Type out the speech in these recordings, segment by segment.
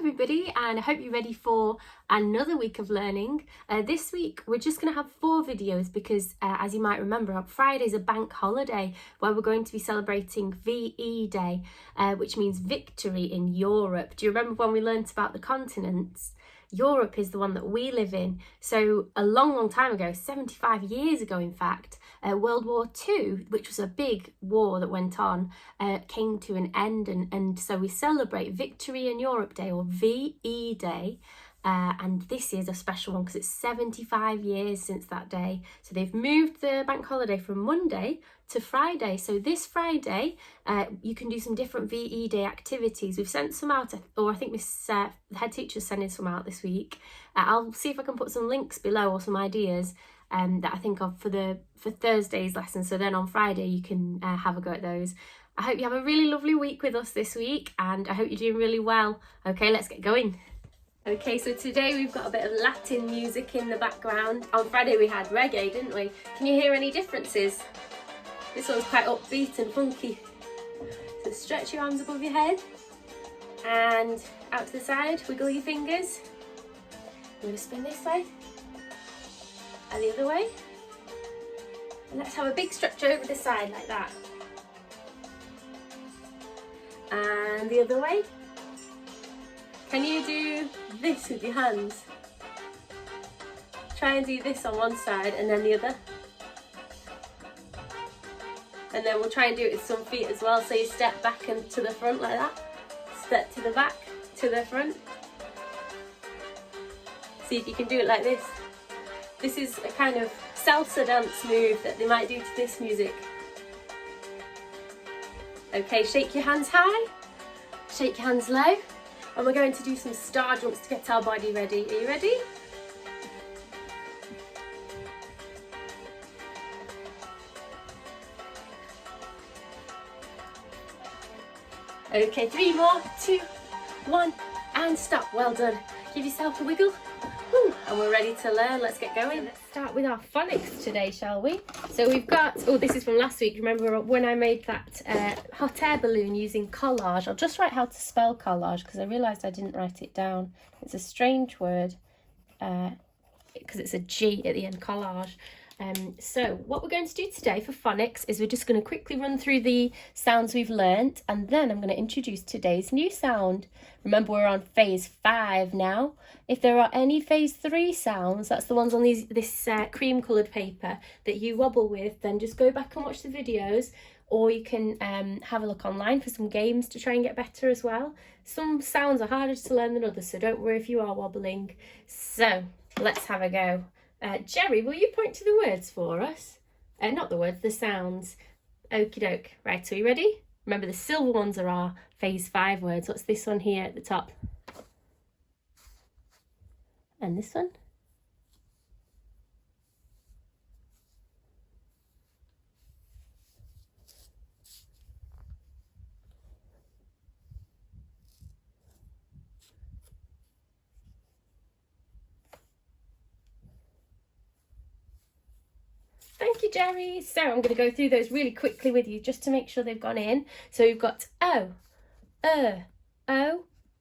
everybody, and I hope you're ready for another week of learning. This week we're just going to have 4 videos because as you might remember, Friday is a bank holiday where we're going to be celebrating VE Day, which means victory in Europe. Do you remember when we learnt about the continents? Europe is the one that we live in. So a long time ago, 75 years ago in fact, World War II, which was a big war that went on, came to an end, and so we celebrate Victory in Europe Day, or VE Day. And this is a special one because it's 75 years since that day. So they've moved the bank holiday from Monday to Friday. So this Friday, you can do some different VE Day activities. We've sent some out, or I think the head teacher's sending some out this week. I'll see if I can put some links below or some ideas that I think of for Thursday's lesson. So then on Friday you can have a go at those. I hope you have a really lovely week with us this week, and I hope you're doing really well. Okay, let's get going. Okay, so today we've got a bit of Latin music in the background. On Friday we had reggae, didn't we? Can you hear any differences? This one's quite upbeat and funky. So stretch your arms above your head and out to the side, wiggle your fingers. I'm going to spin this way and the other way. And let's have a big stretch over the side like that. And the other way. Can you do this with your hands? Try and do this on one side and then the other. And then we'll try and do it with some feet as well. So you step back and to the front like that. Step to the back, to the front. See if you can do it like this. This is a kind of salsa dance move that they might do to this music. Okay, shake your hands high, shake your hands low. And we're going to do some star jumps to get our body ready. Are you ready? Okay, 3 more, 2, 1, and stop. Well done. Give yourself a wiggle. Woo. And we're ready to learn. Let's get going. Let's start with our phonics today, shall we? So we've got, oh, this is from last week. Remember when I made that hot air balloon using collage? I'll just write how to spell collage because I realised I didn't write it down. It's a strange word because it's a G at the end, collage. So what we're going to do today for phonics is we're just going to quickly run through the sounds we've learnt, and then I'm going to introduce today's new sound. Remember, we're on phase 5 now. If there are any phase 3 sounds, that's the ones on this cream coloured paper that you wobble with, then just go back and watch the videos, or you can have a look online for some games to try and get better as well. Some sounds are harder to learn than others, so don't worry if you are wobbling. So let's have a go. Jerry, will you point to the words for us? Not the words, the sounds. Okie doke. Right, are you ready? Remember, the silver ones are our phase 5 words. What's this one here at the top? And this one? Thank you, Jerry. So I'm going to go through those really quickly with you just to make sure they've gone in. So we've got O, O,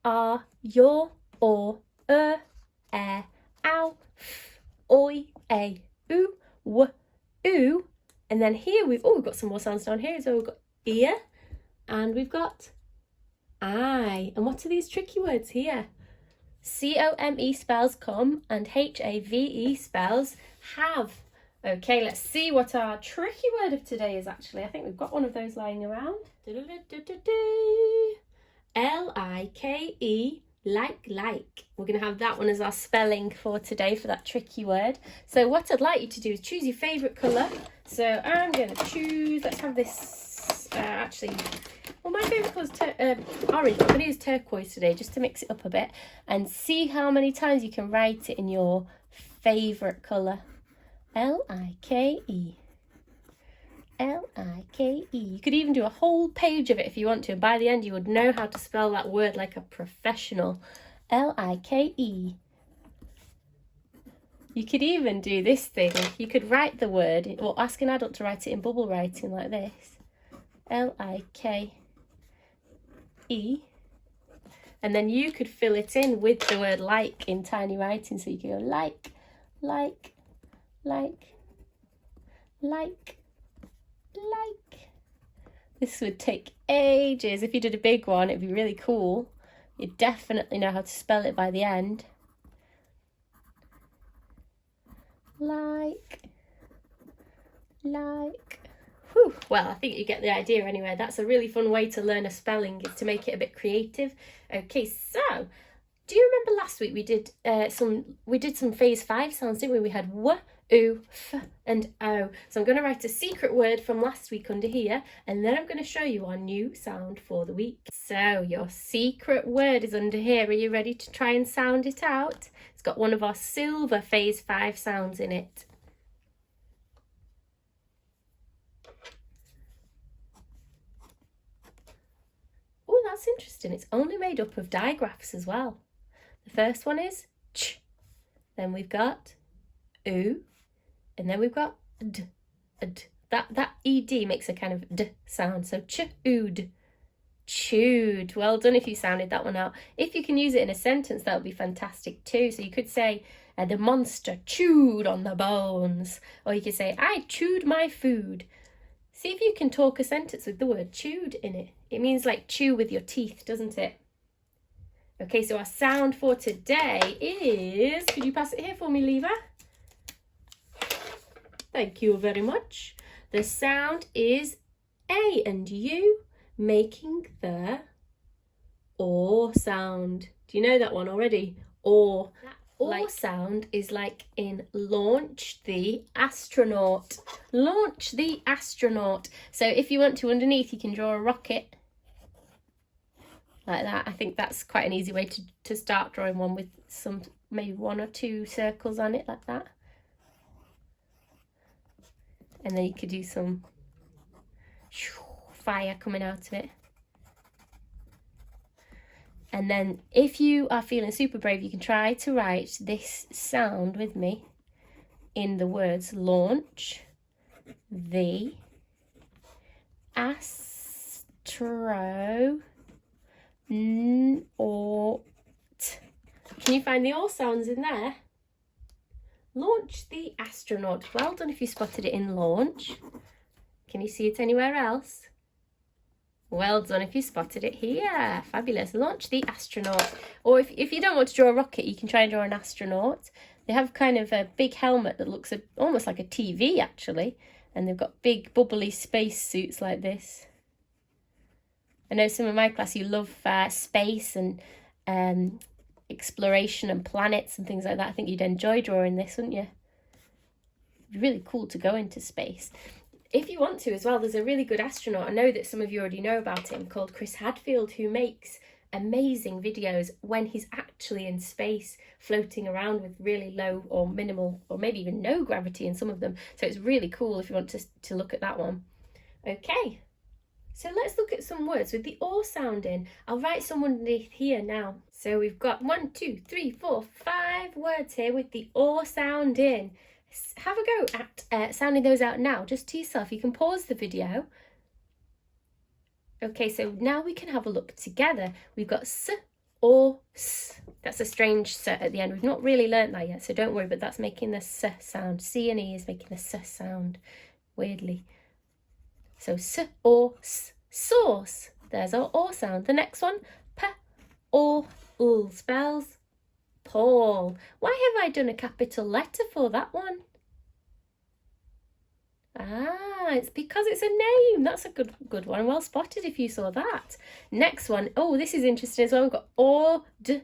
R, your, or, ow, f, oi, a, oo, w, oo. And then here we've got some more sounds down here. So we've got ear and we've got I. And what are these tricky words here? C-O-M-E spells come and H-A-V-E spells have. Okay, let's see what our tricky word of today is actually. I think we've got one of those lying around. L-I-K-E, like. We're going to have that one as our spelling for today for that tricky word. So what I'd like you to do is choose your favourite colour. So I'm going to choose, let's have this, well, my favourite colour is orange, but I'm going to use turquoise today just to mix it up a bit. And see how many times you can write it in your favourite colour. L-I-K-E. L-I-K-E. You could even do a whole page of it if you want to, and by the end you would know how to spell that word like a professional. L-I-K-E. You could even do this thing. You could write the word, or ask an adult to write it in bubble writing like this. L-I-K-E. And then you could fill it in with the word like in tiny writing. So you could go like, like, like, like, like. This would take ages. If you did a big one, it'd be really cool. You'd definitely know how to spell it by the end. Like, like. Whew. Well, I think you get the idea anyway. That's a really fun way to learn a spelling, is to make it a bit creative. Okay, so do you remember last week we did some phase 5 sounds, didn't we? We had w, oo, f, and o. So I'm going to write a secret word from last week under here, and then I'm going to show you our new sound for the week. So your secret word is under here. Are you ready to try and sound it out? It's got one of our silver phase 5 sounds in it. Oh, that's interesting. It's only made up of digraphs as well. The first one is ch, then we've got oo, and then we've got d, d. That ed makes a kind of d sound, so ch-ood, chewed. Well done if you sounded that one out. If you can use it in a sentence, that would be fantastic too. So you could say, the monster chewed on the bones, or you could say, I chewed my food. See if you can talk a sentence with the word chewed in it. It means like chew with your teeth, doesn't it? Okay, so our sound for today is, could you pass it here for me, Lever? Thank you very much. The sound is A and U, making the or sound. Do you know that one already? Or. That or sound is like in launch the astronaut. Launch the astronaut. So if you want to, underneath, you can draw a rocket. Like that. I think that's quite an easy way to start drawing one with some, maybe 1 or 2 circles on it like that. And then you could do some fire coming out of it. And then if you are feeling super brave, you can try to write this sound with me in the words launch the astronaut. Can you find the all sounds in there? Launch the astronaut. Well done if you spotted it in launch. Can you see it anywhere else? Well done if you spotted it here. Fabulous. Launch the astronaut. Or if you don't want to draw a rocket, you can try and draw an astronaut. They have kind of a big helmet that looks almost like a TV actually. And they've got big bubbly space suits like this. I know some of my class, you love space and exploration and planets and things like that. I think you'd enjoy drawing this, wouldn't you? It'd be really cool to go into space. If you want to as well, there's a really good astronaut, I know that some of you already know about him, called Chris Hadfield, who makes amazing videos when he's actually in space, floating around with really low or minimal or maybe even no gravity in some of them. So it's really cool if you want to look at that one. Okay, so let's look at some words with the or sound in. I'll write some underneath here now. So we've got 1, 2, 3, 4, 5 words here with the or sound in. Have a go at sounding those out now, just to yourself. You can pause the video. Okay, so now we can have a look together. We've got s or s. That's a strange s at the end. We've not really learnt that yet, so don't worry, but that's making the s sound. C and E is making the s sound, weirdly. So s or s, sauce. There's our or sound. The next one, p or l, spells Paul. Why have I done a capital letter for that one? It's because it's a name. That's a good one. Well spotted if you saw that. Next one. Oh, this is interesting as well. We've got or, d,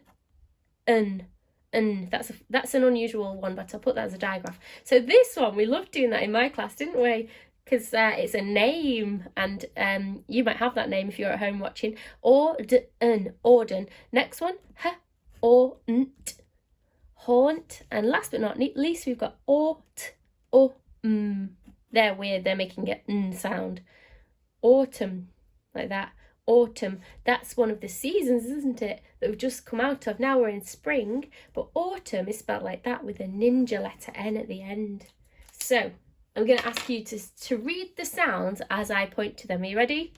n. That's an unusual one, but I'll put that as a digraph. So this one, we loved doing that in my class, didn't we? Because it's a name, and you might have that name if you're at home watching. Or, d, n, Auden. Next one, h, or, nt, haunt. And last but not least, we've got ort, or, They're weird, they're making an n sound. Autumn, like that. Autumn, that's one of the seasons, isn't it, that we've just come out of. Now we're in spring, but autumn is spelled like that with a ninja letter N at the end. So I'm going to ask you to read the sounds as I point to them. Are you ready?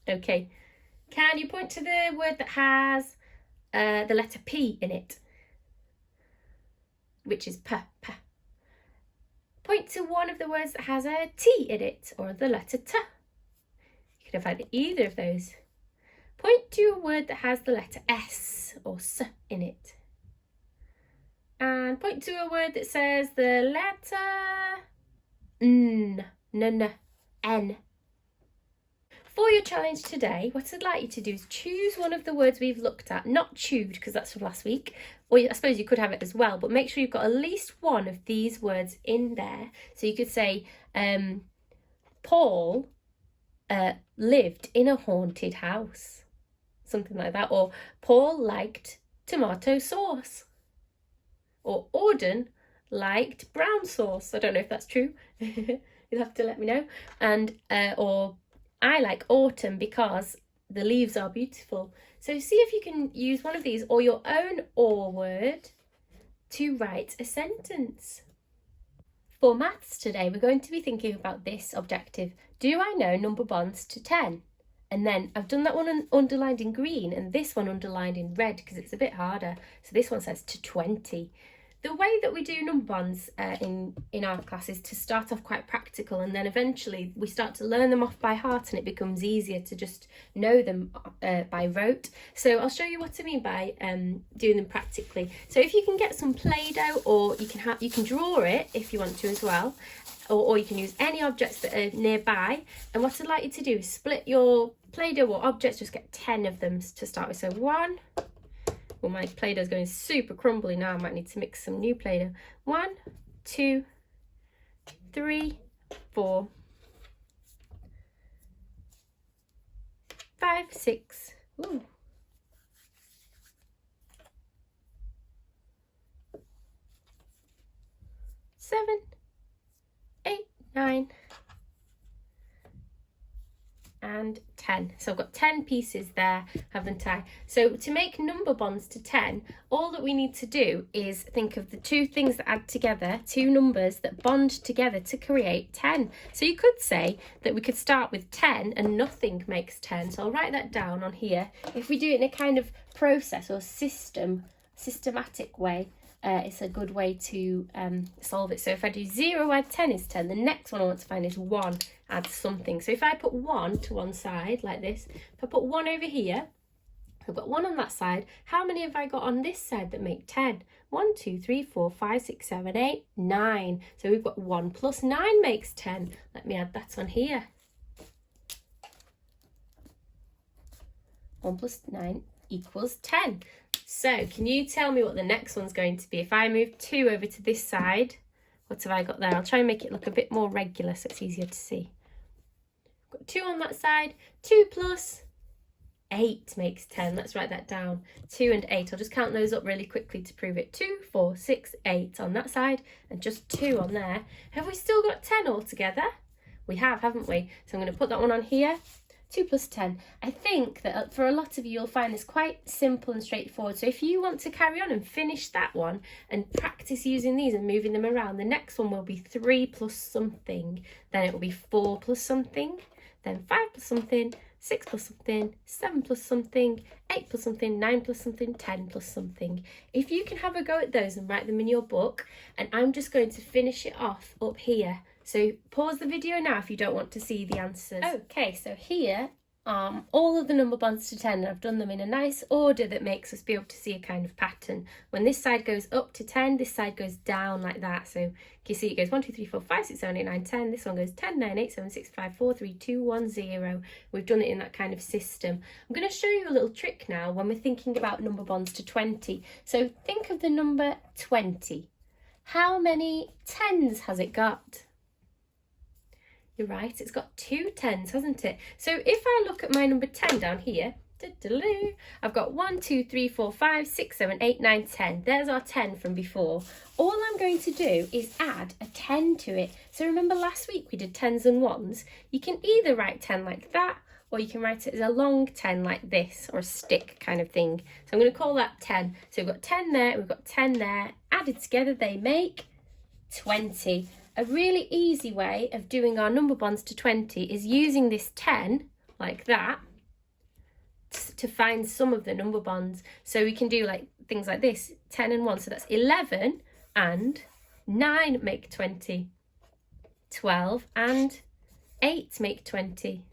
Okay, can you point to the word that has the letter P in it, which is p, p. Point to one of the words that has a T in it, or the letter T. You could have had either of those. Point to a word that has the letter S or S in it. And point to a word that says the letter N, N. For your challenge today, what I'd like you to do is choose one of the words we've looked at, not chewed because that's from last week, or I suppose you could have it as well, but make sure you've got at least one of these words in there. So you could say, Paul lived in a haunted house, something like that, or Paul liked tomato sauce, or Auden liked brown sauce. I don't know if that's true. You'll have to let me know. And or I like autumn because the leaves are beautiful. So see if you can use one of these or your own or word to write a sentence. For maths today, we're going to be thinking about this objective. Do I know number bonds to 10? And then I've done that one underlined in green and this one underlined in red because it's a bit harder. So this one says to 20. The way that we do number bonds in our class is to start off quite practical, and then eventually we start to learn them off by heart and it becomes easier to just know them by rote. So I'll show you what I mean by doing them practically. So if you can get some Play-Doh, or you can draw it if you want to as well, or you can use any objects that are nearby. And what I'd like you to do is split your Play-Doh or objects, just get 10 of them to start with. So 1. Well, my Play-Doh is going super crumbly now. I might need to mix some new Play-Doh. 1, 2, 3, 4, 5, 6. Ooh. 7, 8, 9, and 10. So I've got 10 pieces there, haven't I? So to make number bonds to 10, all that we need to do is think of the two things that add together, two numbers that bond together to create 10. So you could say that we could start with 10 and nothing makes 10. So I'll write that down on here. If we do it in a kind of process or systematic way, it's a good way to solve it. So if I do 0 add 10 is 10, the next one I want to find is 1 add something. So if I put 1 to one side like this, if I put 1 over here, I've got 1 on that side. How many have I got on this side that make 10? 1, 2, 3, 4, 5, 6, 7, 8, 9. So we've got 1 plus 9 makes 10. Let me add that on here. 1 plus 9 equals 10. So can you tell me what the next one's going to be? If I move 2 over to this side, what have I got there? I'll try and make it look a bit more regular so it's easier to see. I've got 2 on that side. 2 plus 8 makes 10. Let's write that down. 2 and 8. I'll just count those up really quickly to prove it. 2, 4, 6, 8 on that side and just 2 on there. Have we still got 10 altogether? We have, haven't we? So I'm going to put that one on here. 2 plus 10. I think that for a lot of you, you'll find this quite simple and straightforward. So if you want to carry on and finish that one and practice using these and moving them around, the next one will be 3 plus something. Then it will be 4 plus something. Then 5 plus something. 6 plus something, 7 plus something, 8 plus something, 9 plus something, 10 plus something. If you can have a go at those and write them in your book, and I'm just going to finish it off up here. So pause the video now if you don't want to see the answers. Okay, so here are all of the number bonds to 10, and I've done them in a nice order that makes us be able to see a kind of pattern. When this side goes up to 10, this side goes down like that. So you see it goes 1, 2, 3, 4, 5, 6, 7, 8, 9, 10. This one goes 10, 9, 8, 7, 6, 5, 4, 3, 2, 1, 0. We've done it in that kind of system. I'm going to show you a little trick now when we're thinking about number bonds to 20. So think of the number 20. How many 10s has it got? You're right, it's got 2 10s, hasn't it? So if I look at my number 10 down here, I've got 1, 2, 3, 4, 5, 6, 7, 8, 9, 10. There's our 10 from before. All I'm going to do is add a 10 to it. So remember last week we did 10s and 1s? You can either write 10 like that, or you can write it as a long 10 like this, or a stick kind of thing. So I'm going to call that 10. So we've got 10 there, we've got 10 there. Added together they make 20. A really easy way of doing our number bonds to 20 is using this 10 like that to find some of the number bonds. So we can do like things like this, 10 and 1. So that's 11 and 9 make 20. 12 and 8 make 20.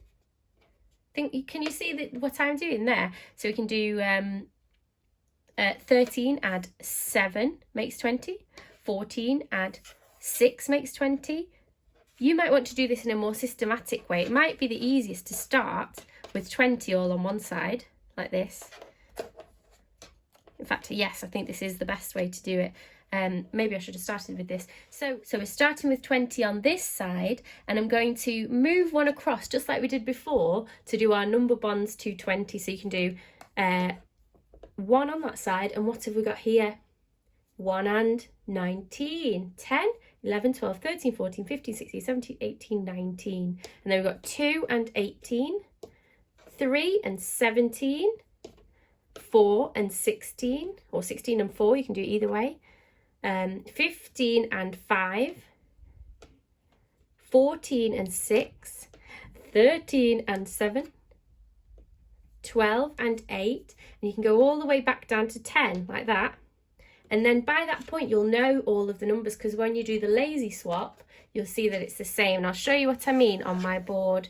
Can you see what I'm doing there? So we can do 13 add 7 makes 20. 14 add 6 makes 20. You might want to do this in a more systematic way. It might be the easiest to start with 20 all on one side, like this. In fact, yes, I think this is the best way to do it. Maybe I should have started with this. So we're starting with 20 on this side, and I'm going to move one across, just like we did before, to do our number bonds to 20. So you can do 1 on that side, and what have we got here? 1 and 19, 10, 11, 12, 13, 14, 15, 16, 17, 18, 19. And then we've got 2 and 18, 3 and 17, 4 and 16, or 16 and 4, you can do it either way. 15 and 5, 14 and 6, 13 and 7, 12 and 8, and you can go all the way back down to 10 like that. And then by that point you'll know all of the numbers, because when you do the lazy swap you'll see that it's the same, and I'll show you what I mean on my board.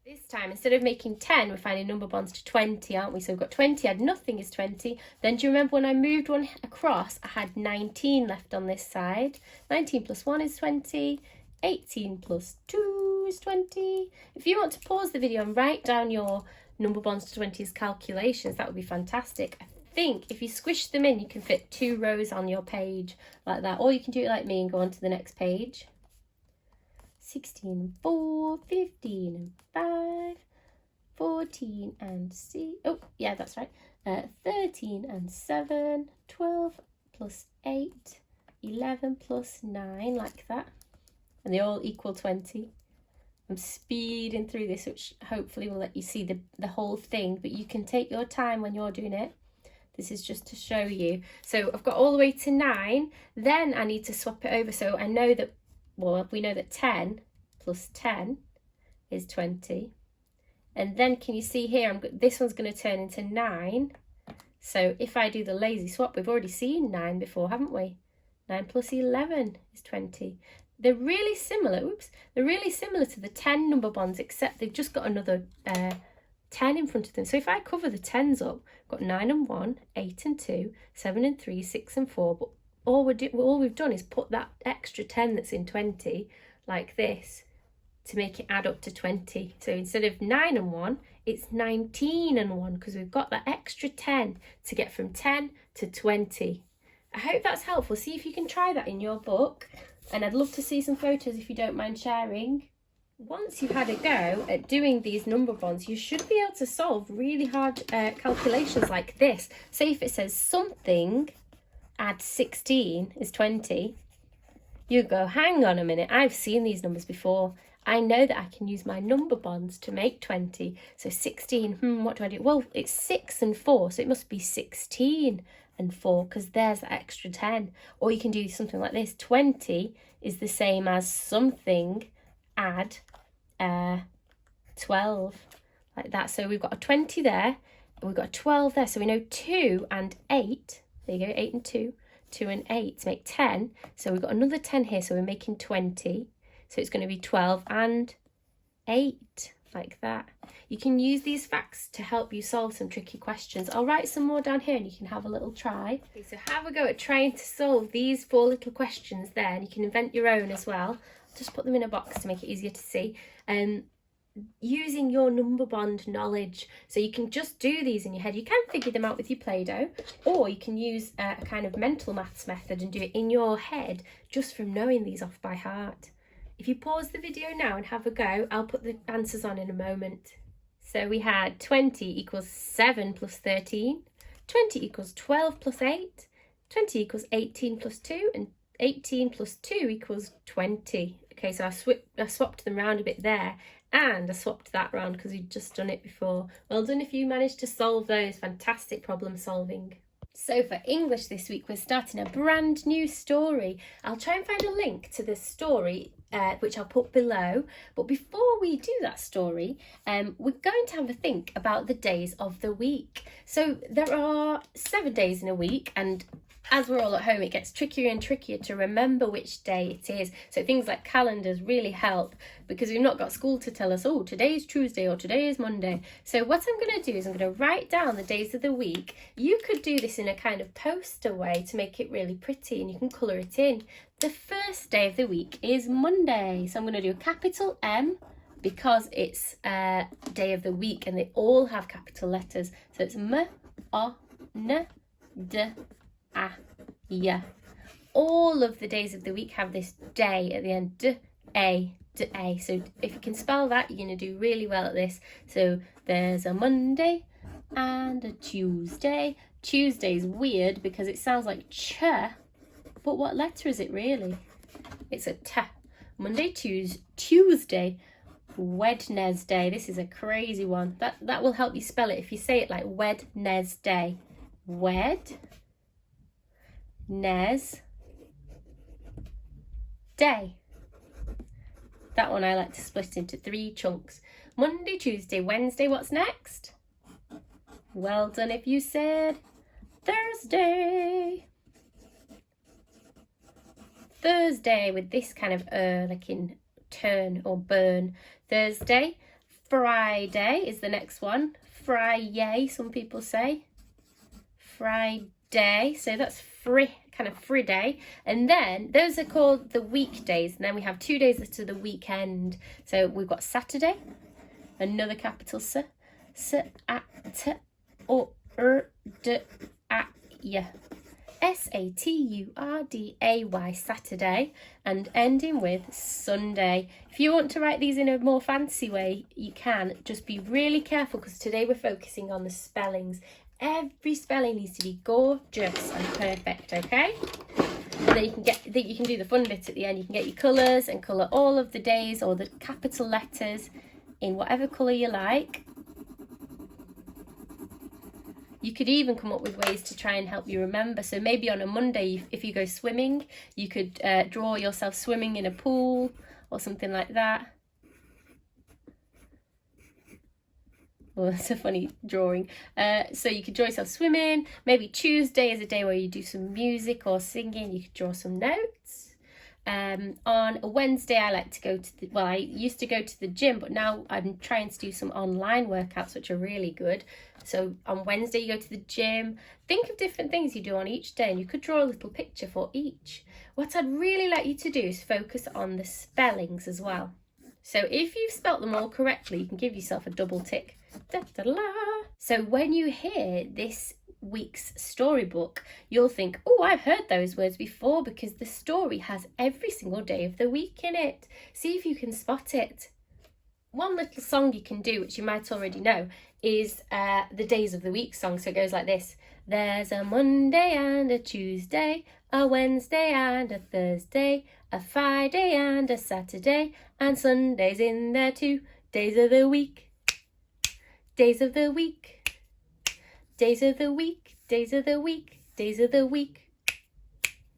This time, instead of making 10, we're finding number bonds to 20, aren't we? So we've got 20, add nothing is 20. Then do you remember when I moved one across, I had 19 left on this side. 19 plus 1 is 20. 18 plus 2 is 20. If you want to pause the video and write down your number bonds to 20's calculations, that would be fantastic. I think if you squish them in, you can fit 2 rows on your page like that. Or you can do it like me and go on to the next page. 16 and 4, 15 and 5, 14 and 6, oh yeah, that's right, 13 and 7, 12 plus 8, 11 plus 9, like that, and they all equal 20. I'm speeding through this, which hopefully will let you see the whole thing, but you can take your time when you're doing it. This is just to show you. So I've got all the way to 9, then I need to swap it over. So I know that, well, we know that 10 plus 10 is 20. And then can you see here, this one's going to turn into 9. So if I do the lazy swap, we've already seen 9 before, haven't we? 9 plus 11 is 20. They're really similar, they're really similar to the 10 number bonds, except they've just got another 10 in front of them. So if I cover the 10s up, I've got 9 and 1, 8 and 2, 7 and 3, 6 and 4, but all we've done is put that extra 10 that's in 20 like this to make it add up to 20. So instead of 9 and 1, it's 19 and 1, because we've got that extra 10 to get from 10 to 20. I hope that's helpful. See if you can try that in your book, and I'd love to see some photos if you don't mind sharing. Once you've had a go at doing these number bonds, you should be able to solve really hard calculations like this. Say if it says something add 16 is 20, you go, hang on a minute, I've seen these numbers before. I know that I can use my number bonds to make 20. So 16, what do I do? Well, it's 6 and 4, so it must be 16 and 4, because there's that extra 10. Or you can do something like this. 20 is the same as something add 12, like that. So we've got a 20 there, and we've got a 12 there. So we know 2 and 8, there you go, 8 and 2, 2 and 8 make 10. So we've got another 10 here, so we're making 20. So it's going to be 12 and 8, like that. You can use these facts to help you solve some tricky questions. I'll write some more down here and you can have a little try. Okay, so have a go at trying to solve these 4 little questions there, and you can invent your own as well. Just put them in a box to make it easier to see. Using your number bond knowledge. So you can just do these in your head. You can figure them out with your Play-Doh, or you can use a kind of mental maths method and do it in your head just from knowing these off by heart. If you pause the video now and have a go, I'll put the answers on in a moment. So we had 20 equals 7 plus 13, 20 equals 12 plus 8, 20 equals 18 plus 2, and 18 plus 2 equals 20. Okay, so I swapped them round a bit there, and I swapped that round because we'd just done it before. Well done if you managed to solve those. Fantastic problem solving. So for English this week, we're starting a brand new story. I'll try and find a link to the story, which I'll put below. But before we do that story, we're going to have a think about the days of the week. So there are 7 days in a week, and as we're all at home, it gets trickier and trickier to remember which day it is. So things like calendars really help, because we've not got school to tell us, oh, today is Tuesday or today is Monday. So what I'm going to do is I'm going to write down the days of the week. You could do this in a kind of poster way to make it really pretty, and you can colour it in. The first day of the week is Monday. So I'm going to do a capital M because it's day of the week and they all have capital letters. So it's M, O, N, D, A, Y. All of the days of the week have this day at the end. D, A, D, A. So if you can spell that, you're going to do really well at this. So there's a Monday and a Tuesday. Tuesday's weird because it sounds like ch, but what letter is it really? It's a T. Monday, Tuesday, Wednesday. This is a crazy one. That will help you spell it if you say it like Wednesday. Nes day. That one I like to split into 3 chunks. Monday, Tuesday, Wednesday. What's next? Well done if you said Thursday. Thursday with this kind of like in turn or burn. Thursday. Friday is the next one. Friday, some people say. Friday. So that's kind of free day. And then those are called the weekdays. And then we have 2 days to the weekend. So we've got Saturday, another capital S, S-A-T, O, R, D, A, Y. Saturday, Saturday, and ending with Sunday. If you want to write these in a more fancy way, you can. Just be really careful because today we're focusing on the spellings. Every spelling needs to be gorgeous and perfect, okay? And then you can do the fun bit at the end. You can get your colours and colour all of the days or the capital letters in whatever colour you like. You could even come up with ways to try and help you remember. So maybe on a Monday, if you go swimming, you could draw yourself swimming in a pool or something like that. Well, that's a funny drawing. So you could draw yourself swimming. Maybe Tuesday is a day where you do some music or singing. You could draw some notes. On a Wednesday, I like to go to I used to go to the gym, but now I'm trying to do some online workouts, which are really good. So on Wednesday, you go to the gym. Think of different things you do on each day, and you could draw a little picture for each. What I'd really like you to do is focus on the spellings as well. So if you've spelt them all correctly, you can give yourself a double tick. Da, da, da. So when you hear this week's storybook, you'll think, oh, I've heard those words before, because the story has every single day of the week in it. See if you can spot it. One little song you can do, which you might already know, is the Days of the Week song. So it goes like this. There's a Monday and a Tuesday, a Wednesday and a Thursday, a Friday and a Saturday, and Sunday's in there too. Days of the week. Days of the week. Days of the week. Days of the week. Days of the week.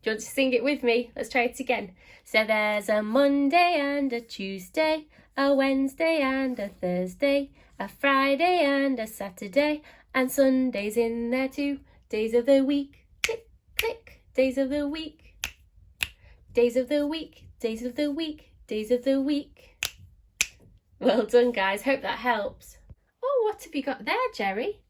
Do you want to sing it with me? Let's try it again. So there's a Monday and a Tuesday, a Wednesday and a Thursday, a Friday and a Saturday, and Sunday's in there too. Days of the week. Click, click. Days of the week. Days of the week. Days of the week. Days of the week. Well done, guys. Hope that helps. Oh, what have you got there, Jerry?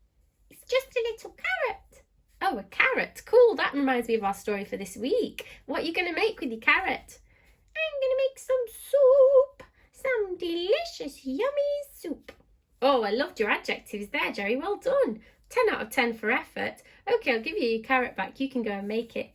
It's just a little carrot. Oh, a carrot. Cool. That reminds me of our story for this week. What are you going to make with your carrot? I'm going to make some soup. Some delicious, yummy soup. Oh, I loved your adjectives there, Jerry. Well done. 10 out of 10 for effort. Okay, I'll give you your carrot back. You can go and make it.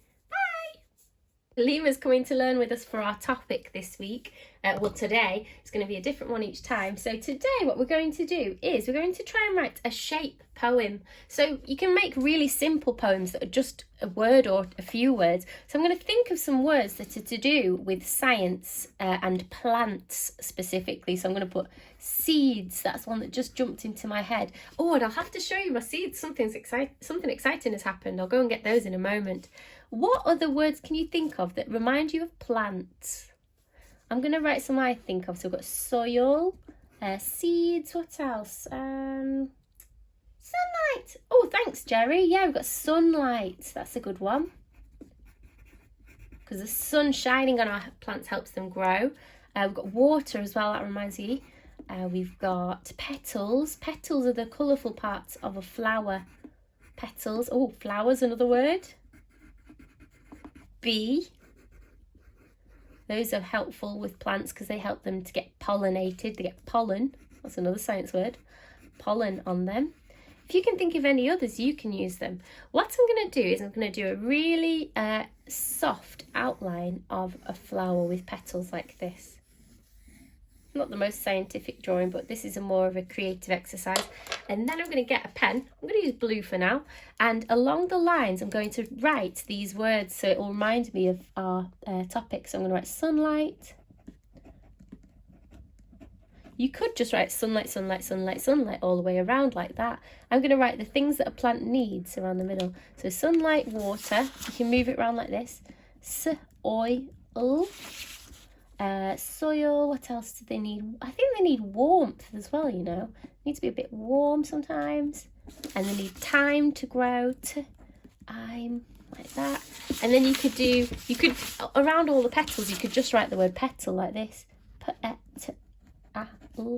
Lima's coming to learn with us for our topic this week. Well, today it's going to be a different one each time. So today what we're going to do is we're going to try and write a shape poem. So you can make really simple poems that are just a word or a few words. So I'm going to think of some words that are to do with science and plants specifically. So I'm going to put seeds. That's one that just jumped into my head. Oh, and I'll have to show you my seeds. Something exciting has happened. I'll go and get those in a moment. What other words can you think of that remind you of plants? I'm going to write some I think of. So we've got soil, seeds, what else? Sunlight. Oh, thanks, Jerry. Yeah, we've got sunlight. That's a good one. Because the sun shining on our plants helps them grow. We've got water as well, that reminds me. We've got petals. Petals are the colourful parts of a flower. Petals. Oh, flowers, another word. Bee. Those are helpful with plants because they help them to get pollinated. They get pollen. That's another science word. Pollen on them. If you can think of any others, you can use them. What I'm going to do is I'm going to do a really soft outline of a flower with petals like this. Not the most scientific drawing, but this is more of a creative exercise. And then I'm going to get a pen. I'm going to use blue for now. And along the lines, I'm going to write these words so it will remind me of our topic. So I'm going to write sunlight. You could just write sunlight, sunlight, sunlight, sunlight all the way around like that. I'm going to write the things that a plant needs around the middle. So sunlight, water. You can move it around like this. Soil. Soil, what else do they need? I think they need warmth as well, you know. Need to be a bit warm sometimes. And they need time to grow. I'm like that. And then you could around all the petals, you could just write the word petal like this. P-E-T-A-L,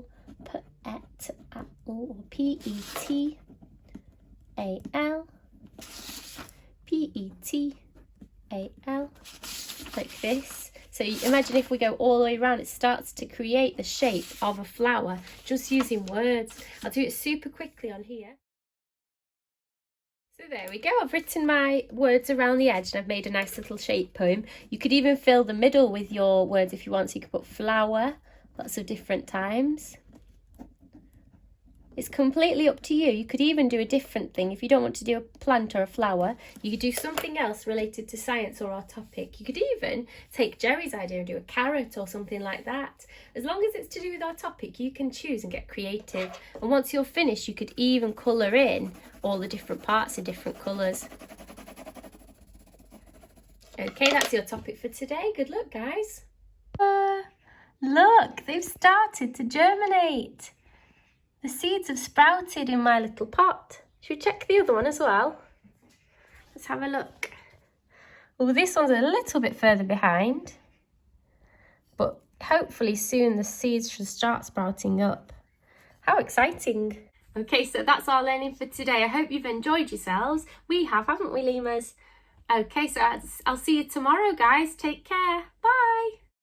or P-E-T-A-L, P-E-T-A-L, like this. So imagine if we go all the way around, it starts to create the shape of a flower just using words. I'll do it super quickly on here. So there we go. I've written my words around the edge and I've made a nice little shape poem. You could even fill the middle with your words if you want. So you could put flower, lots of different times. It's completely up to you. You could even do a different thing. If you don't want to do a plant or a flower, you could do something else related to science or our topic. You could even take Jerry's idea and do a carrot or something like that. As long as it's to do with our topic, you can choose and get creative. And once you're finished, you could even colour in all the different parts in different colours. Okay, that's your topic for today. Good luck, guys. Look, they've started to germinate. The seeds have sprouted in my little pot. Should we check the other one as well? Let's have a look. Oh, this one's a little bit further behind. But hopefully soon the seeds should start sprouting up. How exciting. Okay, so that's our learning for today. I hope you've enjoyed yourselves. We have, haven't we, Limas? Okay, so I'll see you tomorrow, guys. Take care.